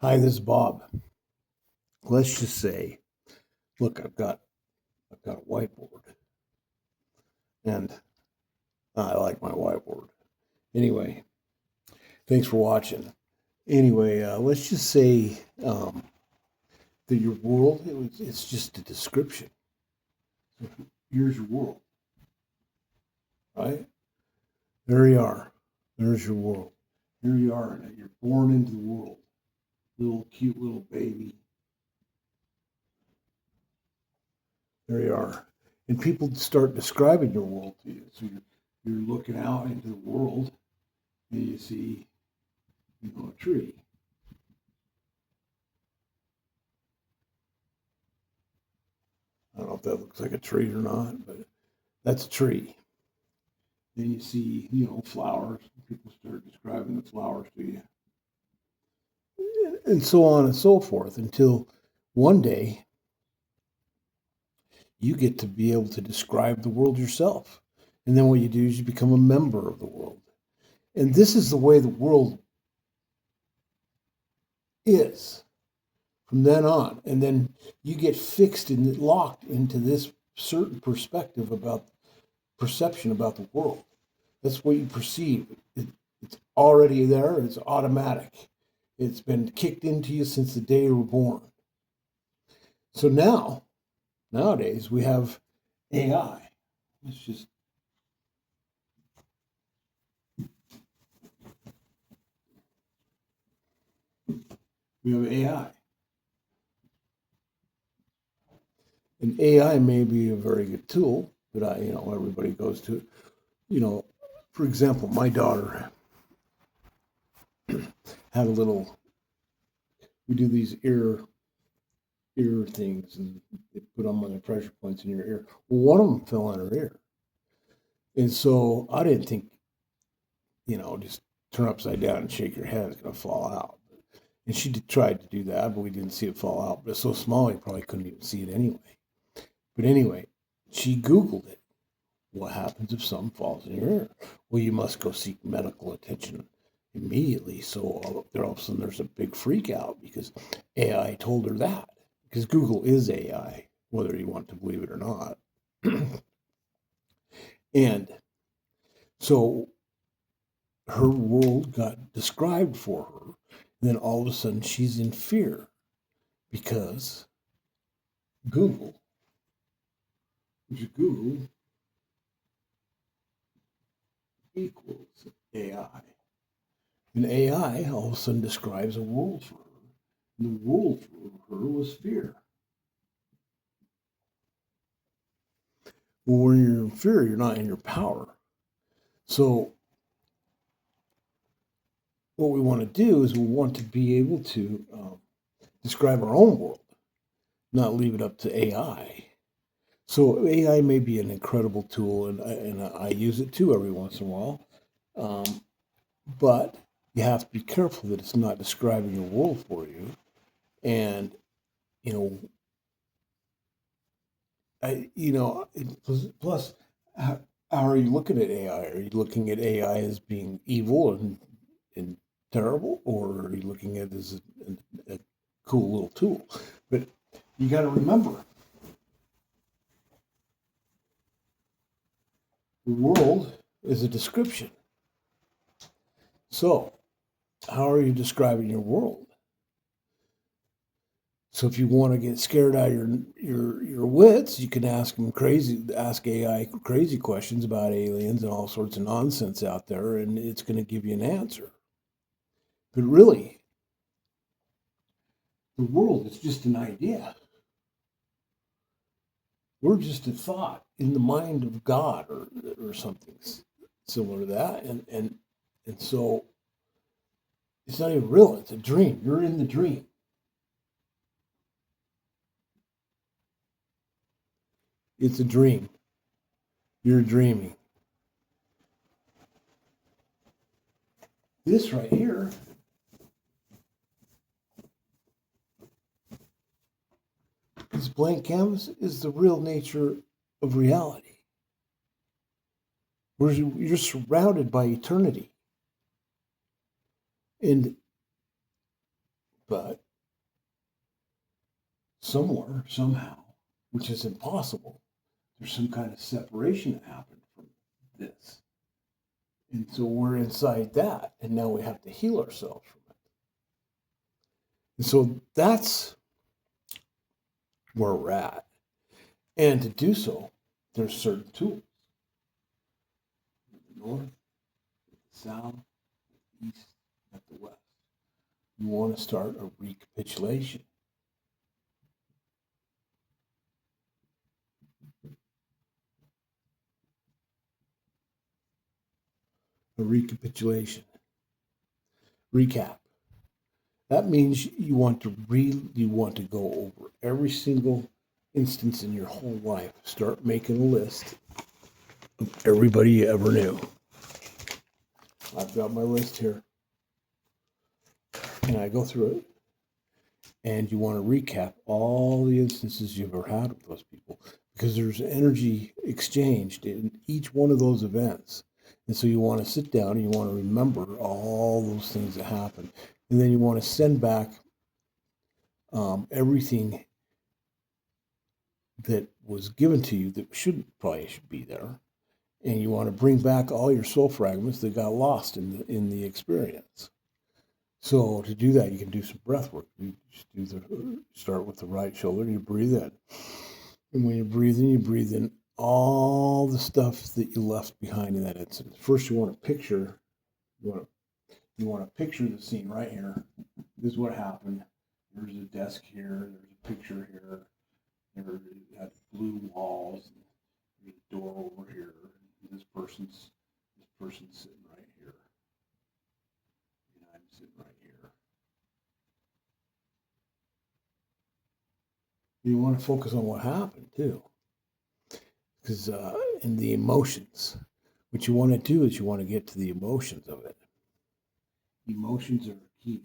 Hi, this is Bob. Let's just say, look, I've got a whiteboard, and I like my whiteboard. Anyway, thanks for watching. Anyway, let's just say that your world it's just a description. So here's your world, right? There you are. There's your world. Here you are in it. You're born into the world, little cute little baby. There you are, and people start describing your world to you. So you're looking out into the world, and you see a tree. I don't know if that looks like a tree or not, but that's a tree. Then you see, flowers. People start describing the flowers to you, and so on and so forth until one day you get to be able to describe the world yourself. And then what you do is you become a member of the world. And this is the way the world is from then on. And then you get fixed and locked into this certain perspective about perception about the world. That's what you perceive. It's already there. It's automatic. It's been kicked into you since the day you were born. So nowadays, we have AI. It's just we have AI, and AI may be a very good tool, but everybody goes to, you know, for example, my daughter had a little. We do these ear things, and they put them on the pressure points in your ear. Well, one of them fell on her ear, and so I didn't think, just turn upside down and shake your head, it's gonna fall out. And she tried to do that, but we didn't see it fall out. But it's so small, you probably couldn't even see it anyway. But anyway, she Googled it. What happens if something falls in your ear? Well, you must go seek medical attention immediately. So all of a sudden there's a big freak out because AI told her that. Because Google is AI, whether you want to believe it or not. And so her world got described for her. And then all of a sudden she's in fear because Google, which is Google, equals AI. And AI all of a sudden describes a world for her. And the world for her was fear. Well, when you're in fear, you're not in your power. So what we want to do is we want to be able to describe our own world, not leave it up to AI. So AI may be an incredible tool, and I use it too every once in a while. But you have to be careful that it's not describing your world for you. And you know, plus, how are you looking at AI? Are you looking at AI as being evil and terrible, or are you looking at it as a cool little tool? But you got to remember, the world is a description. So, how are you describing your world? So, if you want to get scared out of your wits, you can ask AI crazy questions about aliens and all sorts of nonsense out there, and it's going to give you an answer. But really, the world is just an idea. We're just a thought in the mind of God, or something similar to that, and so it's not even real. It's a dream. You're in the dream. It's a dream. You're dreaming. This right here, this blank canvas, is the real nature of reality. Where you're surrounded by eternity. And But somewhere, somehow, which is impossible, there's some kind of separation that happened from this. And so we're inside that, and now we have to heal ourselves from it. And so that's where we're at. And to do so, there's certain tools. The north, the south, the east, and the west. You want to start a recapitulation. A recapitulation. Recap. That means you want to go over every single instance in your whole life. Start making a list of everybody you ever knew. I've got my list here. And I go through it. And you want to recap all the instances you've ever had with those people, because there's energy exchanged in each one of those events. And so you want to sit down and you want to remember all those things that happened. And then you want to send back everything that was given to you that probably should be there. And you want to bring back all your soul fragments that got lost in the experience. So to do that, you can do some breath work. You just start with the right shoulder and you breathe in. And when you breathe in all the stuff that you left behind in that incident. First, you want to picture the scene right here. This is what happened. There's a desk here. There's a picture here. There had blue walls. There's a door over here. This person's sitting right here. And I'm sitting right here. You want to focus on what happened too, because in the emotions, what you want to do is you want to get to the emotions of it. Emotions are key.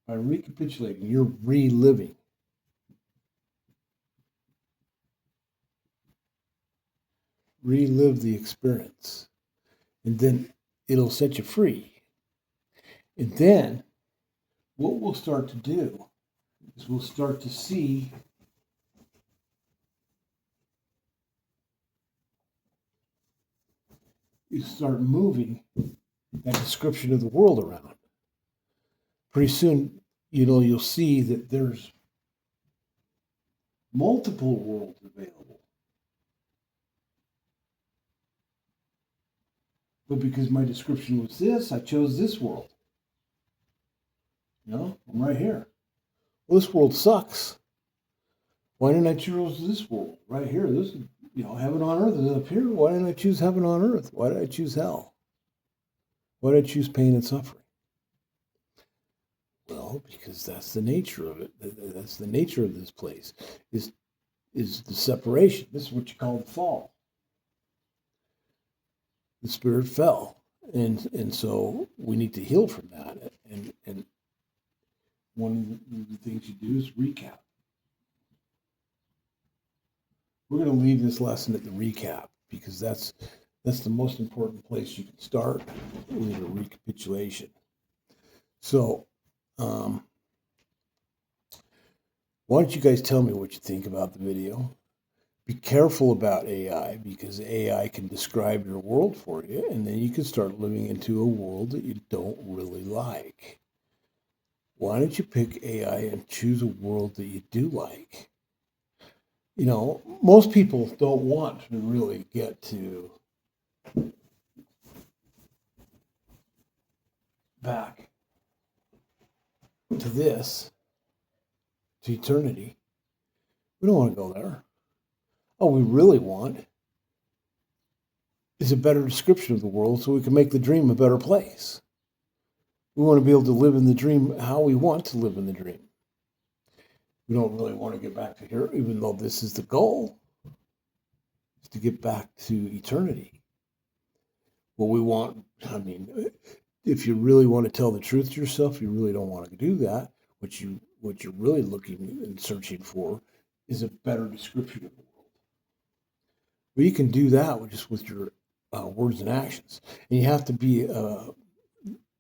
By recapitulating, you're reliving. Relive the experience, and then it'll set you free. And then what we'll start to do is we'll start to see you start moving that description of the world around. Pretty soon, you'll see that there's multiple worlds available. But because my description was this, I chose this world. I'm right here. Well, this world sucks. Why didn't I choose this world right here? This is, heaven on earth is up here. Why didn't I choose heaven on earth? Why did I choose hell? Why did I choose pain and suffering? Well, because that's the nature of it. That's the nature of this place, is the separation. This is what you call the fall. The spirit fell. And so we need to heal from that. And one of the things you do is recap. We're going to leave this lesson at the recap, because that's the most important place you can start with a recapitulation. So, why don't you guys tell me what you think about the video? Be careful about AI, because AI can describe your world for you, and then you can start living into a world that you don't really like. Why don't you pick AI and choose a world that you do like? Most people don't want to really get to back to this, to eternity. We don't want to go there. All we really want is a better description of the world so we can make the dream a better place. We want to be able to live in the dream how we want to live in the dream. We don't really want to get back to here, even though this is the goal, is to get back to eternity. What we want, if you really want to tell the truth to yourself, you really don't want to do that. What you're really looking and searching for is a better description of the world. Well, you can do that with your words and actions, and you have to be.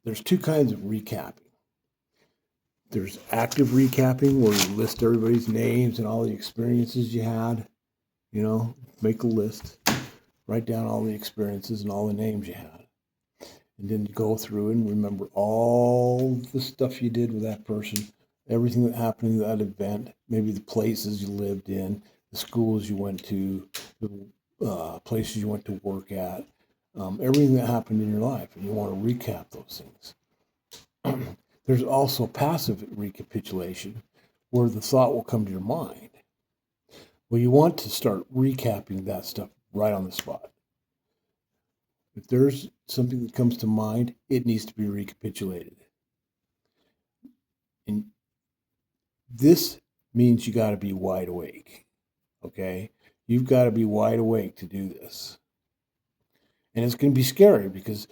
there's two kinds of recapping. There's active recapping where you list everybody's names and all the experiences you had. Make a list, write down all the experiences and all the names you had. And then you go through and remember all the stuff you did with that person, everything that happened at that event, maybe the places you lived in, the schools you went to, the places you went to work at, everything that happened in your life. And you want to recap those things. There's also passive recapitulation, where the thought will come to your mind. Well, you want to start recapping that stuff right on the spot. If there's something that comes to mind, it needs to be recapitulated. And this means you got to be wide awake, okay? You've got to be wide awake to do this. And it's going to be scary because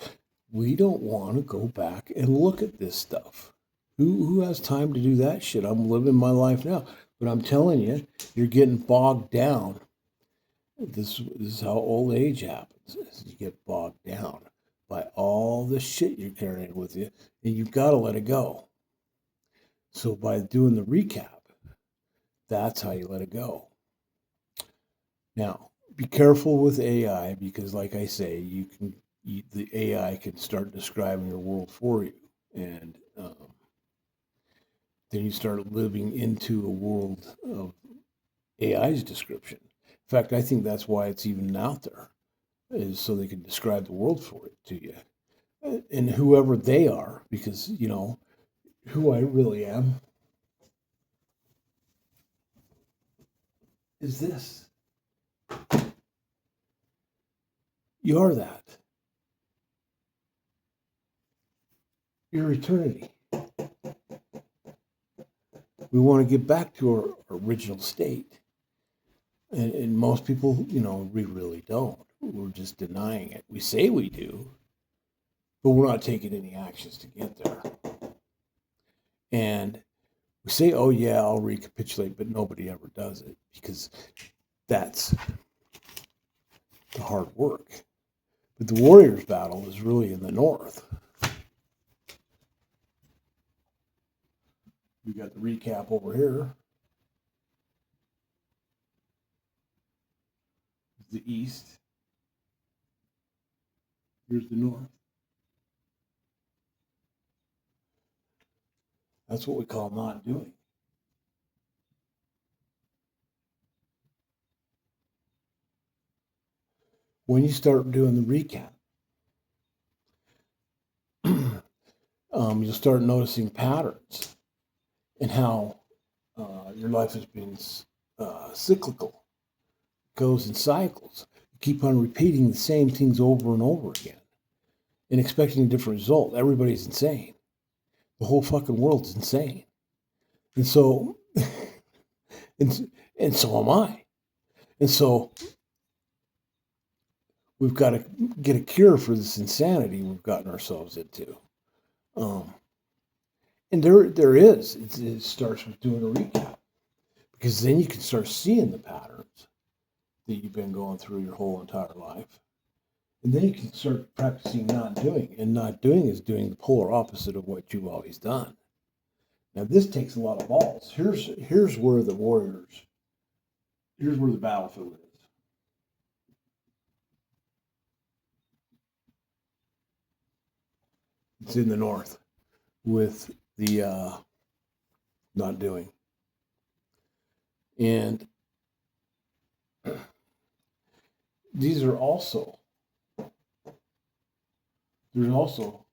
we don't want to go back and look at this stuff. Who has time to do that shit? I'm living my life now. But I'm telling you, you're getting bogged down. This is how old age happens. You get bogged down by all the shit you're carrying with you, and you've got to let it go. So by doing the recap, that's how you let it go. Now, be careful with AI because, like I say, the AI can start describing your world for you, and then you start living into a world of AI's description. In fact, I think that's why it's even out there, is so they can describe the world for it to you. And whoever they are, because, who I really am is this. You are that. Your eternity. We want to get back to our original state. And most people, we really don't. We're just denying it. We say we do, but we're not taking any actions to get there. And we say, oh, yeah, I'll recapitulate, but nobody ever does it because that's the hard work. But the warrior's battle is really in the north. We got the recap over here. The east. Here's the north. That's what we call not doing. When you start doing the recap, you'll start noticing patterns in how your life has been cyclical. It goes in cycles. You keep on repeating the same things over and over again and expecting a different result. Everybody's insane. The whole fucking world's insane. And so, and so am I. And so we've got to get a cure for this insanity we've gotten ourselves into. And there is. It starts with doing a recap, because then you can start seeing the patterns that you've been going through your whole entire life. And then you can start practicing not doing. And not doing is doing the polar opposite of what you've always done. Now, this takes a lot of balls. Here's where the warriors, here's where the battlefield is. It's in the north with the not doing. And these are also, there's also,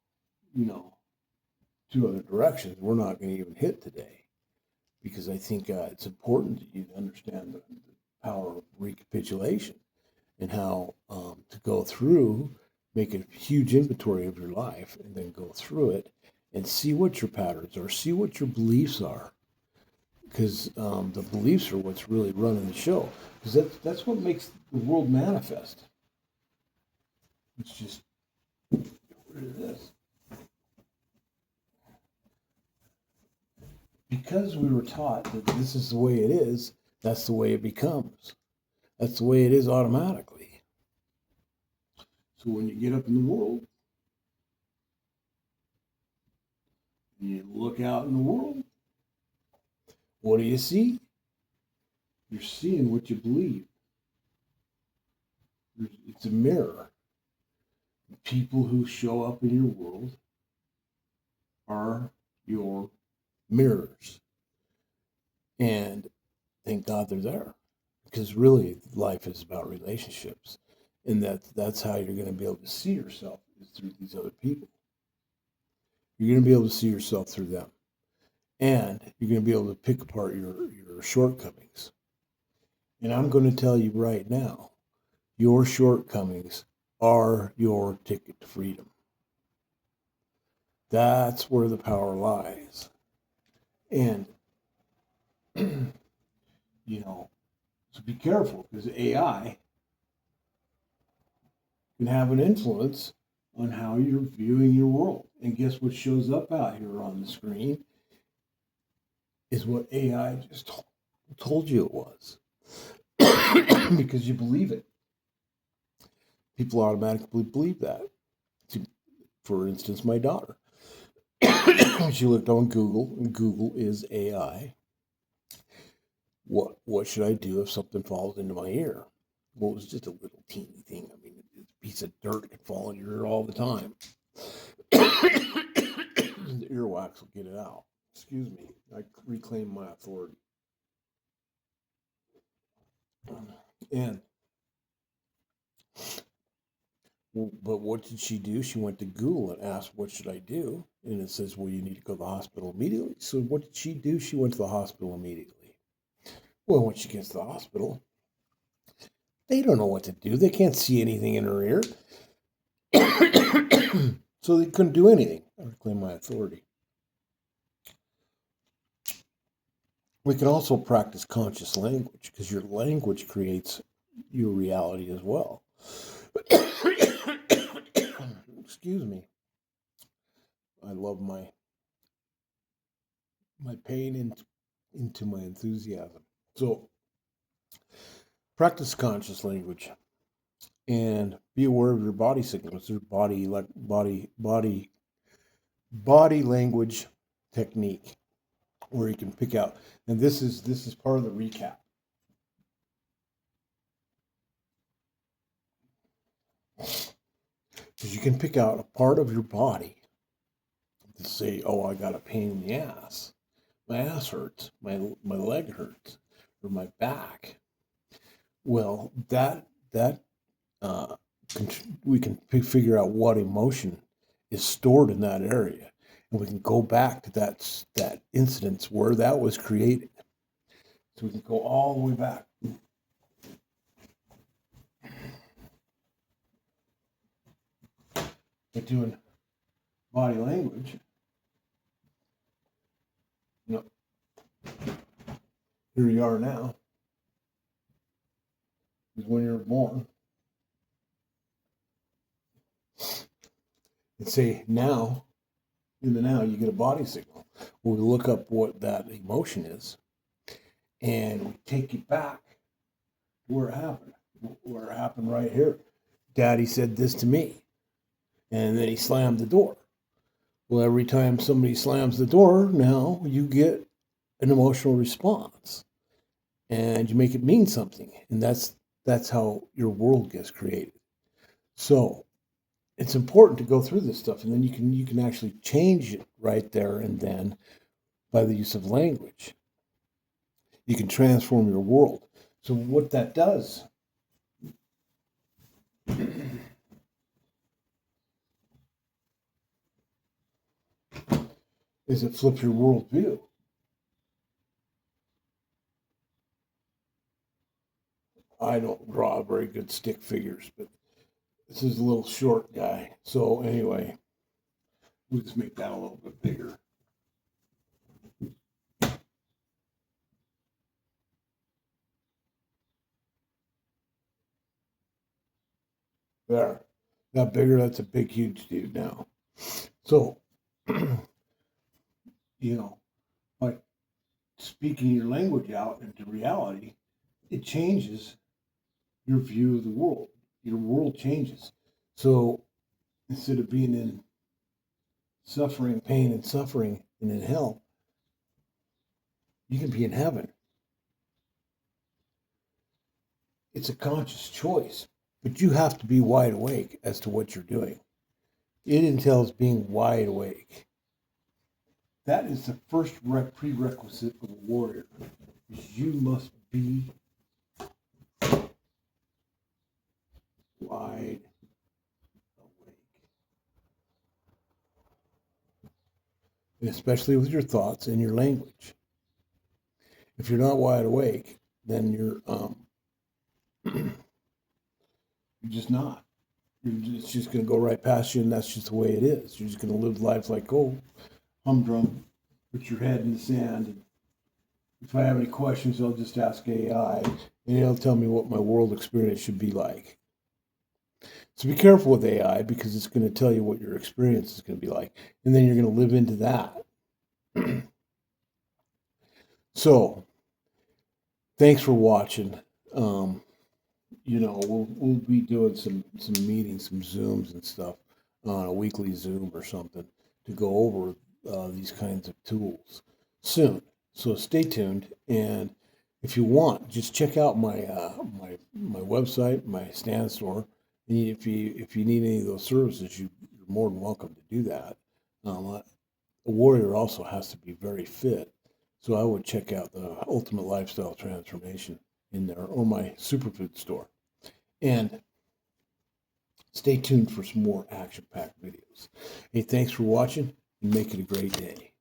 two other directions we're not going to even hit today, because I think it's important that you understand the power of recapitulation and how to go through, make a huge inventory of your life, and then go through it and see what your patterns are, see what your beliefs are, because the beliefs are what's really running the show, because that's what makes the world manifest. It's just, get rid of this. Because we were taught that this is the way it is, that's the way it becomes. That's the way it is automatically. So when you get up in the world, You look out in the world. What do you see? You're seeing what you believe. It's a mirror. The people who show up in your world are your mirrors. And thank God they're there. Because really life is about relationships. And that's how you're going to be able to see yourself, is through these other people. You're going to be able to see yourself through them. And you're going to be able to pick apart your shortcomings. And I'm going to tell you right now, your shortcomings are your ticket to freedom. That's where the power lies. And, so be careful, because AI can have an influence on how you're viewing your world. And guess what shows up out here on the screen is what AI just told you it was. Because you believe it. People automatically believe that. For instance, my daughter. She looked on Google, and Google is AI. What should I do if something falls into my ear? Well, it was just a little teeny thing. I mean, a piece of dirt can fall in your ear all the time. The earwax will get it out. Excuse me. I reclaim my authority. And but what did she do? She went to Google and asked, "What should I do?" And it says, "Well, you need to go to the hospital immediately." So what did she do? She went to the hospital immediately. Well, when she gets to the hospital, they don't know what to do. They can't see anything in her ear. So they couldn't do anything. I reclaim my authority. We can also practice conscious language, because your language creates your reality as well. Excuse me. I love my pain into my enthusiasm. So practice conscious language and be aware of your body signals. There's body language technique where you can pick out, and this is part of the recap. Because you can pick out a part of your body to say, "Oh, I got a pain in the ass. My ass hurts. My leg hurts, or my back." Well, uh, we can figure out what emotion is stored in that area, and we can go back to that incident where that was created. So we can go all the way back. But doing body language, here you are now, is when you're born. And say now, in the now, you get a body signal. Well, we look up what that emotion is, and we take it back to where it happened right here. Daddy said this to me, and then he slammed the door. Well, every time somebody slams the door, now you get an emotional response, and you make it mean something, and that's how your world gets created. So it's important to go through this stuff, and then you can actually change it right there and then by the use of language. You can transform your world. So what that does is it flips your worldview. I don't draw very good stick figures, but this is a little short guy. So anyway, we'll just make that a little bit bigger. There. That bigger, that's a big, huge dude now. So, by speaking your language out into reality, it changes your view of the world. Your world changes. So instead of being in suffering, pain, and suffering, and in hell, you can be in heaven. It's a conscious choice, but you have to be wide awake as to what you're doing. It entails being wide awake. That is the first prerequisite of a warrior. Is you must be wide awake. And especially with your thoughts and your language. If you're not wide awake, then you're just not. It's just going to go right past you, and that's just the way it is. You're just going to live life like, oh, humdrum, put your head in the sand. And if I have any questions, I'll just ask AI, and it'll tell me what my world experience should be like. So be careful with AI, because it's going to tell you what your experience is going to be like, and then you're going to live into that. So, thanks for watching. We'll be doing some meetings, some Zooms and stuff on a weekly Zoom or something to go over these kinds of tools soon. So stay tuned, and if you want, just check out my my website, my stand store. And if you need any of those services, you're more than welcome to do that. A warrior also has to be very fit, so I would check out the Ultimate Lifestyle Transformation in there, or my superfood store. And stay tuned for some more action-packed videos. Hey, thanks for watching, and make it a great day.